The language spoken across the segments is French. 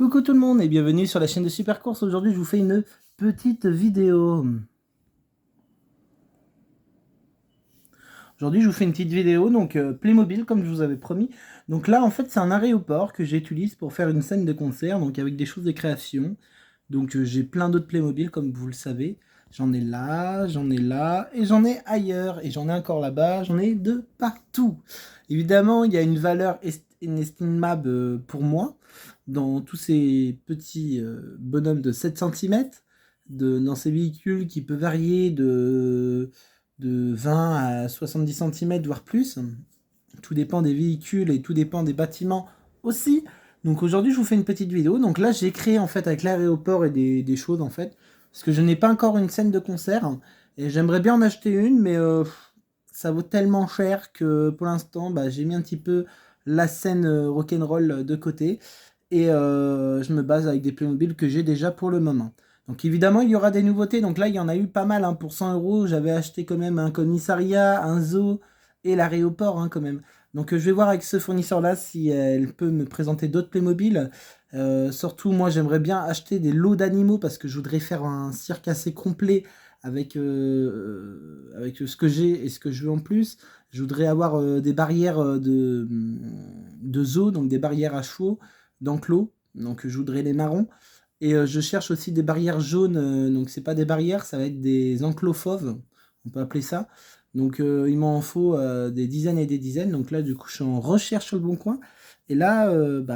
Coucou tout le monde et bienvenue sur la chaîne de Super Course. Aujourd'hui je vous fais une petite vidéo. Donc Playmobil comme je vous avais promis. Donc là en fait c'est un aéroport que j'utilise pour faire une scène de concert, donc avec des choses de création. Donc j'ai plein d'autres Playmobil comme vous le savez. J'en ai là et j'en ai ailleurs et j'en ai encore là-bas, j'en ai de partout. Évidemment il y a une valeur inestimable pour moi dans tous ces petits bonhommes de 7 cm, dans ces véhicules qui peuvent varier de 20 à 70 cm, voire plus. Tout dépend des véhicules et tout dépend des bâtiments aussi. Donc aujourd'hui, je vous fais une petite vidéo. Donc là, j'ai créé en fait avec l'aéroport et des choses en fait. Parce que je n'ai pas encore une scène de concert. Et j'aimerais bien en acheter une, mais ça vaut tellement cher que pour l'instant, j'ai mis un petit peu la scène rock'n'roll de côté. Et je me base avec des Playmobil que j'ai déjà pour le moment. Donc évidemment, il y aura des nouveautés. Donc là, il y en a eu pas mal. Hein. Pour 100 euros, j'avais acheté quand même un commissariat, un zoo et l'aéroport hein, quand même. Donc je vais voir avec ce fournisseur-là si elle peut me présenter d'autres Playmobil. Surtout, moi, j'aimerais bien acheter des lots d'animaux parce que je voudrais faire un cirque assez complet avec ce que j'ai et ce que je veux en plus. Je voudrais avoir des barrières de zoo, donc des barrières à chevaux, d'enclos. Donc je voudrais les marrons. Et je cherche aussi des barrières jaunes, donc c'est pas des barrières, ça va être des enclos fauves, on peut appeler ça. Donc il m'en faut des dizaines et des dizaines, donc là du coup je suis en recherche sur le bon coin. Et là,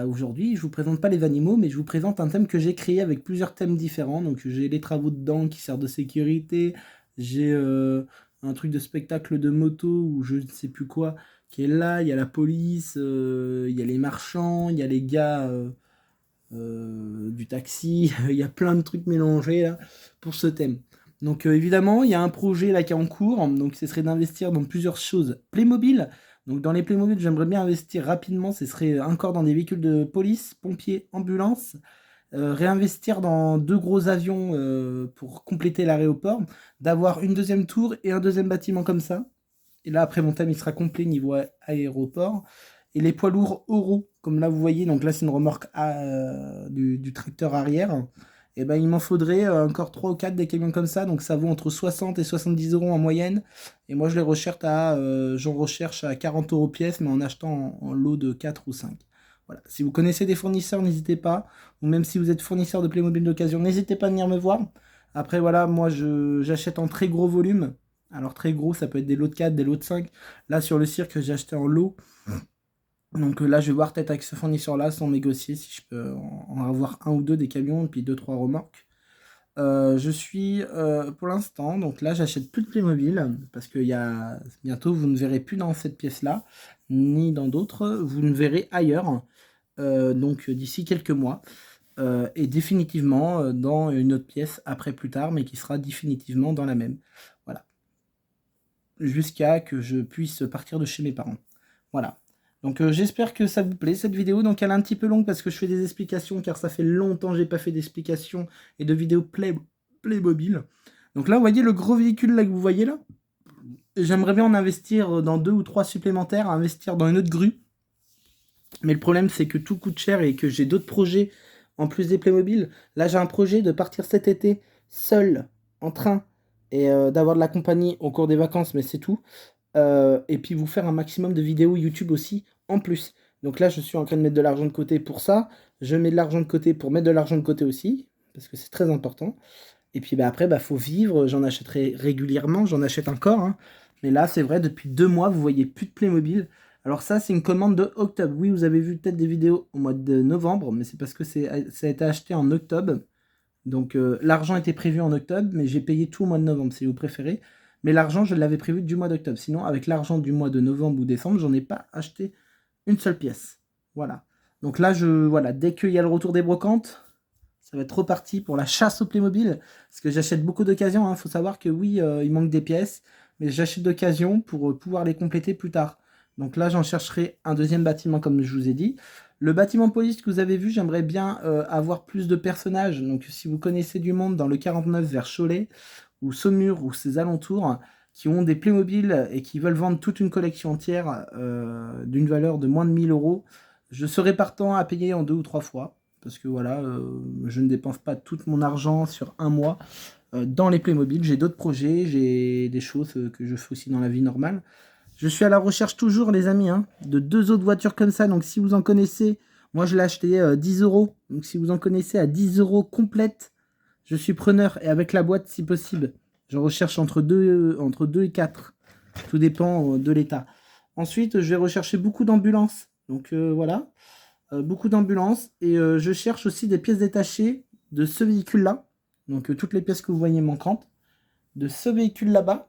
aujourd'hui, je vous présente pas les animaux, mais je vous présente un thème que j'ai créé avec plusieurs thèmes différents. Donc j'ai les travaux dedans qui servent de sécurité, j'ai un truc de spectacle de moto ou je ne sais plus quoi qui est là, il y a la police, il y a les marchands, il y a les gars du taxi, il y a plein de trucs mélangés là, pour ce thème. Donc évidemment, il y a un projet là qui est en cours, donc ce serait d'investir dans plusieurs choses Playmobil. Donc dans les Playmobil, j'aimerais bien investir rapidement, ce serait encore dans des véhicules de police, pompiers, ambulances, réinvestir dans 2 gros avions pour compléter l'aéroport, d'avoir une deuxième tour et un deuxième bâtiment comme ça. Et là, après, mon thème, il sera complet niveau aéroport. Et les poids lourds euros, comme là, vous voyez, donc là, c'est une remorque du tracteur arrière. Et ben, il m'en faudrait encore 3 ou 4 des camions comme ça. Donc, ça vaut entre 60 et 70 euros en moyenne. Et moi, j'en recherche à 40 euros pièce, mais en achetant en lot de 4 ou 5. Voilà. Si vous connaissez des fournisseurs, n'hésitez pas. Ou même si vous êtes fournisseur de Playmobil d'occasion, n'hésitez pas à venir me voir. Après, voilà, moi, j'achète en très gros volume. Alors très gros, ça peut être des lots de 4, des lots de 5. Là, sur le cirque, j'ai acheté en lot. Donc là, je vais voir peut-être avec ce fournisseur-là, sans négocier, si je peux en avoir un ou deux des camions, et puis 2-3 remorques. Je suis pour l'instant, donc là, j'achète plus de Playmobil, parce que bientôt, vous ne verrez plus dans cette pièce-là, ni dans d'autres. Vous ne verrez ailleurs, donc d'ici quelques mois. Et définitivement dans une autre pièce après plus tard, mais qui sera définitivement dans la même. Voilà, jusqu'à que je puisse partir de chez mes parents. Voilà. Donc j'espère que ça vous plaît cette vidéo. Donc elle est un petit peu longue parce que je fais des explications car ça fait longtemps que j'ai pas fait d'explications et de vidéos Playmobil. Donc là vous voyez le gros véhicule là que vous voyez là. J'aimerais bien en investir dans 2 ou 3 supplémentaires, investir dans une autre grue. Mais le problème c'est que tout coûte cher et que j'ai d'autres projets en plus des Playmobil. Là j'ai un projet de partir cet été seul en train et d'avoir de la compagnie au cours des vacances, mais c'est tout. Et puis vous faire un maximum de vidéos YouTube aussi en plus. Donc là, je suis en train de mettre de l'argent de côté pour ça. Je mets de l'argent de côté pour mettre de l'argent de côté aussi, parce que c'est très important. Et puis après, faut vivre. J'en achèterai régulièrement, j'en achète encore. Hein. Mais là, c'est vrai, depuis 2 mois, vous voyez plus de Playmobil. Alors ça, c'est une commande de octobre. Oui, vous avez vu peut-être des vidéos au mois de novembre, mais c'est parce que ça a été acheté en octobre. Donc l'argent était prévu en octobre, mais j'ai payé tout au mois de novembre, si vous préférez. Mais l'argent, je l'avais prévu du mois d'octobre. Sinon, avec l'argent du mois de novembre ou décembre, j'en ai pas acheté une seule pièce. Voilà. Donc là, voilà, dès qu'il y a le retour des brocantes, ça va être reparti pour la chasse au Playmobil. Parce que j'achète beaucoup d'occasions. Il faut savoir que oui, il manque des pièces. Mais j'achète d'occasion pour pouvoir les compléter plus tard. Donc là, j'en chercherai un deuxième bâtiment, comme je vous ai dit. Le bâtiment police que vous avez vu, j'aimerais bien avoir plus de personnages. Donc si vous connaissez du monde dans le 49 vers Cholet, ou Saumur, ou ses alentours, qui ont des Playmobil et qui veulent vendre toute une collection entière d'une valeur de moins de 1000 euros, je serai partant à payer en 2 ou 3 fois. parce que voilà, je ne dépense pas tout mon argent sur un mois dans les Playmobil. J'ai d'autres projets, j'ai des choses que je fais aussi dans la vie normale. Je suis à la recherche toujours, les amis, hein, de 2 autres voitures comme ça. Donc, si vous en connaissez, moi, je l'ai acheté 10 euros. Donc, si vous en connaissez à 10 euros complète, je suis preneur. Et avec la boîte, si possible. Je recherche entre 2 et 4. Tout dépend de l'état. Ensuite, je vais rechercher beaucoup d'ambulances. Donc, voilà. Beaucoup d'ambulances. Et je cherche aussi des pièces détachées de ce véhicule-là. Donc, toutes les pièces que vous voyez manquantes. De ce véhicule là-bas.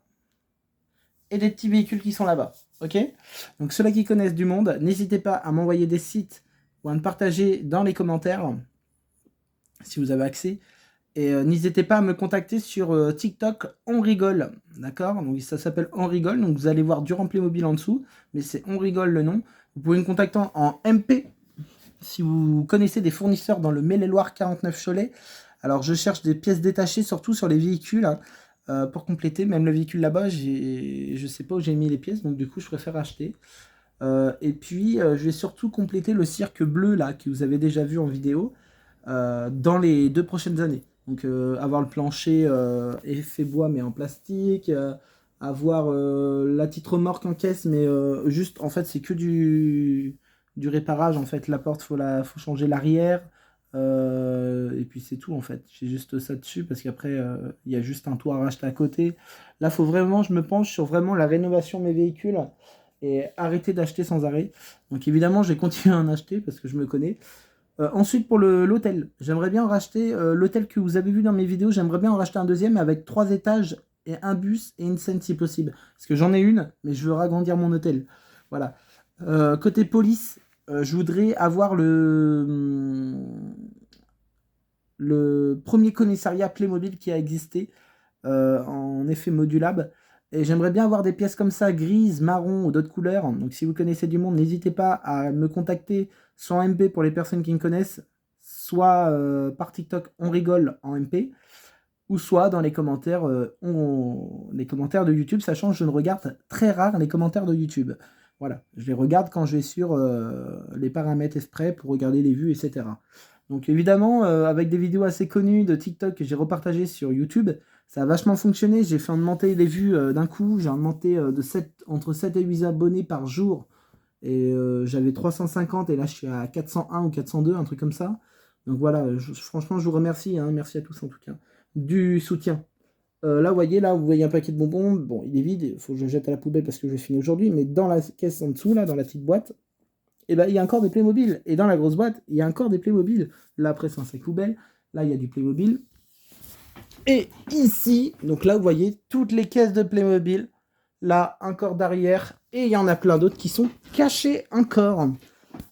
Et des petits véhicules qui sont là-bas. Ok? Donc ceux-là qui connaissent du monde, n'hésitez pas à m'envoyer des sites ou à me partager dans les commentaires si vous avez accès. Et n'hésitez pas à me contacter sur TikTok, on rigole. D'accord? Donc ça s'appelle on rigole. Donc vous allez voir Durand Playmobil en dessous. Mais c'est on rigole le nom. Vous pouvez me contacter en MP si vous connaissez des fournisseurs dans le Maine-et-Loire 49 Cholet. Alors je cherche des pièces détachées surtout sur les véhicules. Hein. Pour compléter, même le véhicule là-bas, je sais pas où j'ai mis les pièces, donc du coup je préfère acheter. Et puis je vais surtout compléter le cirque bleu là que vous avez déjà vu en vidéo dans les 2 prochaines années. Donc avoir le plancher effet bois mais en plastique, avoir la petite remorque en caisse mais juste en fait c'est que du réparage en fait. La porte faut changer l'arrière. Et puis c'est tout en fait, j'ai juste ça dessus parce qu'après il y a juste un toit à racheter à côté. Là faut vraiment, je me penche sur vraiment la rénovation de mes véhicules et arrêter d'acheter sans arrêt. Donc évidemment je vais continuer à en acheter parce que je me connais. Ensuite pour l'hôtel, j'aimerais bien en racheter l'hôtel que vous avez vu dans mes vidéos, j'aimerais bien en racheter un deuxième avec 3 étages et un bus et une scène si possible. Parce que j'en ai une mais je veux agrandir mon hôtel. Voilà. Côté police, je voudrais avoir le premier commissariat Playmobil qui a existé en effet modulable. Et j'aimerais bien avoir des pièces comme ça, grises, marron ou d'autres couleurs. Donc si vous connaissez du monde, n'hésitez pas à me contacter soit en MP pour les personnes qui me connaissent, soit par TikTok, on rigole en MP, ou soit dans les commentaires, les commentaires de YouTube, sachant que je ne regarde très rare les commentaires de YouTube. Voilà, je les regarde quand je vais sur les paramètres exprès pour regarder les vues, etc. Donc évidemment, avec des vidéos assez connues de TikTok que j'ai repartagées sur YouTube, ça a vachement fonctionné. J'ai fait augmenter les vues d'un coup. J'ai augmenté entre 7 et 8 abonnés par jour. Et j'avais 350 et là je suis à 401 ou 402, un truc comme ça. Donc voilà, franchement je vous remercie. Hein, merci à tous en tout cas. Du soutien. Là, vous voyez un paquet de bonbons. Bon, il est vide, il faut que je le jette à la poubelle parce que je vais finir aujourd'hui. Mais dans la caisse en dessous, là, dans la petite boîte, et ben, il y a encore des Playmobil. Et dans la grosse boîte, il y a encore des Playmobil. Là, après, c'est un sac poubelle. Là, il y a du Playmobil. Et ici, donc là, vous voyez toutes les caisses de Playmobil. Là, encore derrière. Et il y en a plein d'autres qui sont cachés encore.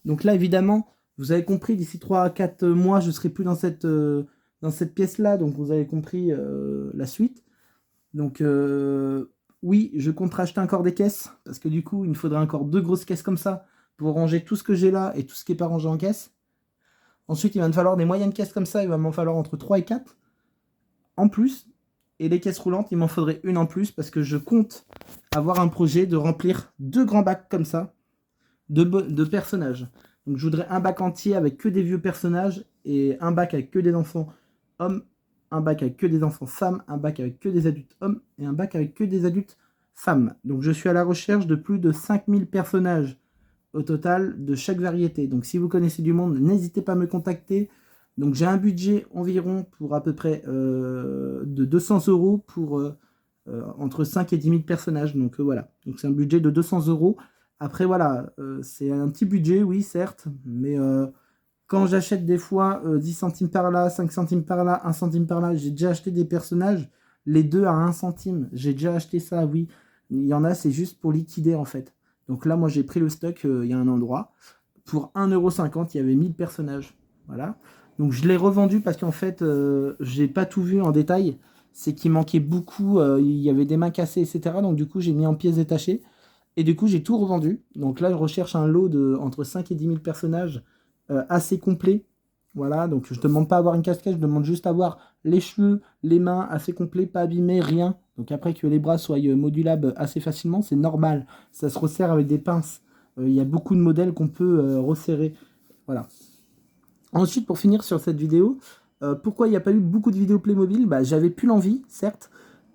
Donc là, évidemment, vous avez compris, d'ici 3 à 4 mois, je ne serai plus dans cette pièce-là. Donc, vous avez compris la suite. Donc, oui, je compte racheter encore des caisses. Parce que du coup, il me faudrait encore 2 grosses caisses comme ça pour ranger tout ce que j'ai là et tout ce qui n'est pas rangé en caisse. Ensuite, il va me falloir des moyennes caisses comme ça. Il va m'en falloir entre 3 et 4 en plus. Et les caisses roulantes, il m'en faudrait une en plus parce que je compte avoir un projet de remplir 2 grands bacs comme ça de personnages. Donc je voudrais un bac entier avec que des vieux personnages et un bac avec que des enfants hommes, un bac avec que des enfants femmes, un bac avec que des adultes hommes et un bac avec que des adultes femmes. Donc je suis à la recherche de plus de 5000 personnages au total de chaque variété. Donc si vous connaissez du monde, n'hésitez pas à me contacter. Donc j'ai un budget environ pour à peu près de 200 € pour entre 5 et 10 000 personnages. Donc voilà, donc c'est un budget de 200 €. Après voilà, c'est un petit budget, oui certes, mais quand j'achète des fois 10 centimes par là, 5 centimes par là, 1 centime par là, j'ai déjà acheté des personnages, les deux à 1 centime. J'ai déjà acheté ça, oui. Il y en a, c'est juste pour liquider en fait. Donc là, moi j'ai pris le stock, il y a un endroit. Pour 1,50 €, il y avait 1000 personnages. Voilà. Donc je l'ai revendu parce qu'en fait, j'ai pas tout vu en détail. C'est qu'il manquait beaucoup, il y avait des mains cassées, etc. Donc du coup, j'ai mis en pièces détachées. Et du coup, j'ai tout revendu. Donc là, je recherche un lot de entre 5 et 10 000 personnages assez complet. Voilà, donc je ne demande pas à avoir une casquette, je demande juste à avoir les cheveux, les mains assez complets, pas abîmés, rien. Donc après que les bras soient modulables assez facilement, c'est normal. Ça se resserre avec des pinces. Il y a beaucoup de modèles qu'on peut resserrer. Voilà. Ensuite, pour finir sur cette vidéo, pourquoi il n'y a pas eu beaucoup de vidéos Playmobil? Bah, j'avais plus l'envie, certes,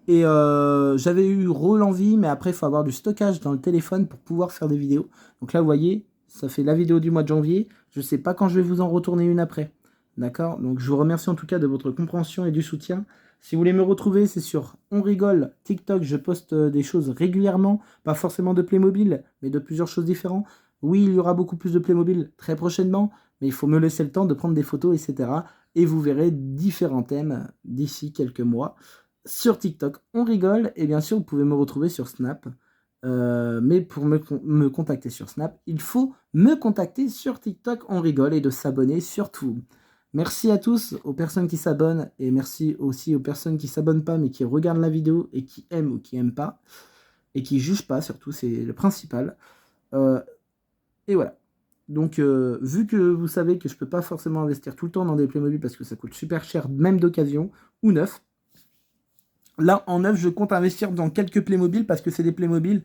et j'avais eu l'envie, mais après, il faut avoir du stockage dans le téléphone pour pouvoir faire des vidéos. Donc là, vous voyez, ça fait la vidéo du mois de janvier. Je ne sais pas quand je vais vous en retourner une après. D'accord? Donc je vous remercie en tout cas de votre compréhension et du soutien. Si vous voulez me retrouver, c'est sur On Rigole, TikTok. Je poste des choses régulièrement, pas forcément de Playmobil, mais de plusieurs choses différentes. Oui, il y aura beaucoup plus de Playmobil très prochainement, mais il faut me laisser le temps de prendre des photos, etc. Et vous verrez différents thèmes d'ici quelques mois sur TikTok. On rigole, et bien sûr, vous pouvez me retrouver sur Snap. Mais pour me contacter sur Snap, il faut me contacter sur TikTok. On rigole et de s'abonner surtout. Merci à tous, aux personnes qui s'abonnent, et merci aussi aux personnes qui ne s'abonnent pas, mais qui regardent la vidéo et qui aiment ou qui n'aiment pas, et qui ne jugent pas, surtout, c'est le principal. Et voilà. Donc, vu que vous savez que je ne peux pas forcément investir tout le temps dans des Playmobil parce que ça coûte super cher, même d'occasion, ou neuf, là, en neuf, je compte investir dans quelques Playmobil parce que c'est des Playmobil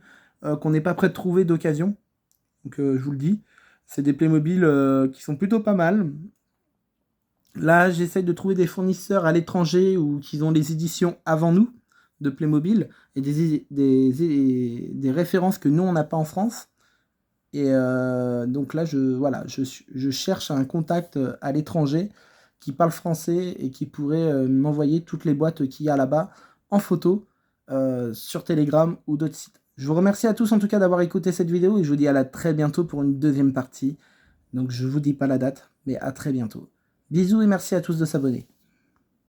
qu'on n'est pas prêt de trouver d'occasion. Donc, je vous le dis, c'est des Playmobil qui sont plutôt pas mal. Là, j'essaye de trouver des fournisseurs à l'étranger ou qui ont les éditions avant nous de Playmobil et des références que nous, on n'a pas en France. Et donc là, je cherche un contact à l'étranger qui parle français et qui pourrait m'envoyer toutes les boîtes qu'il y a là-bas en photo sur Telegram ou d'autres sites. Je vous remercie à tous en tout cas d'avoir écouté cette vidéo et je vous dis à la très bientôt pour une deuxième partie. Donc je vous dis pas la date, mais à très bientôt. Bisous et merci à tous de s'abonner.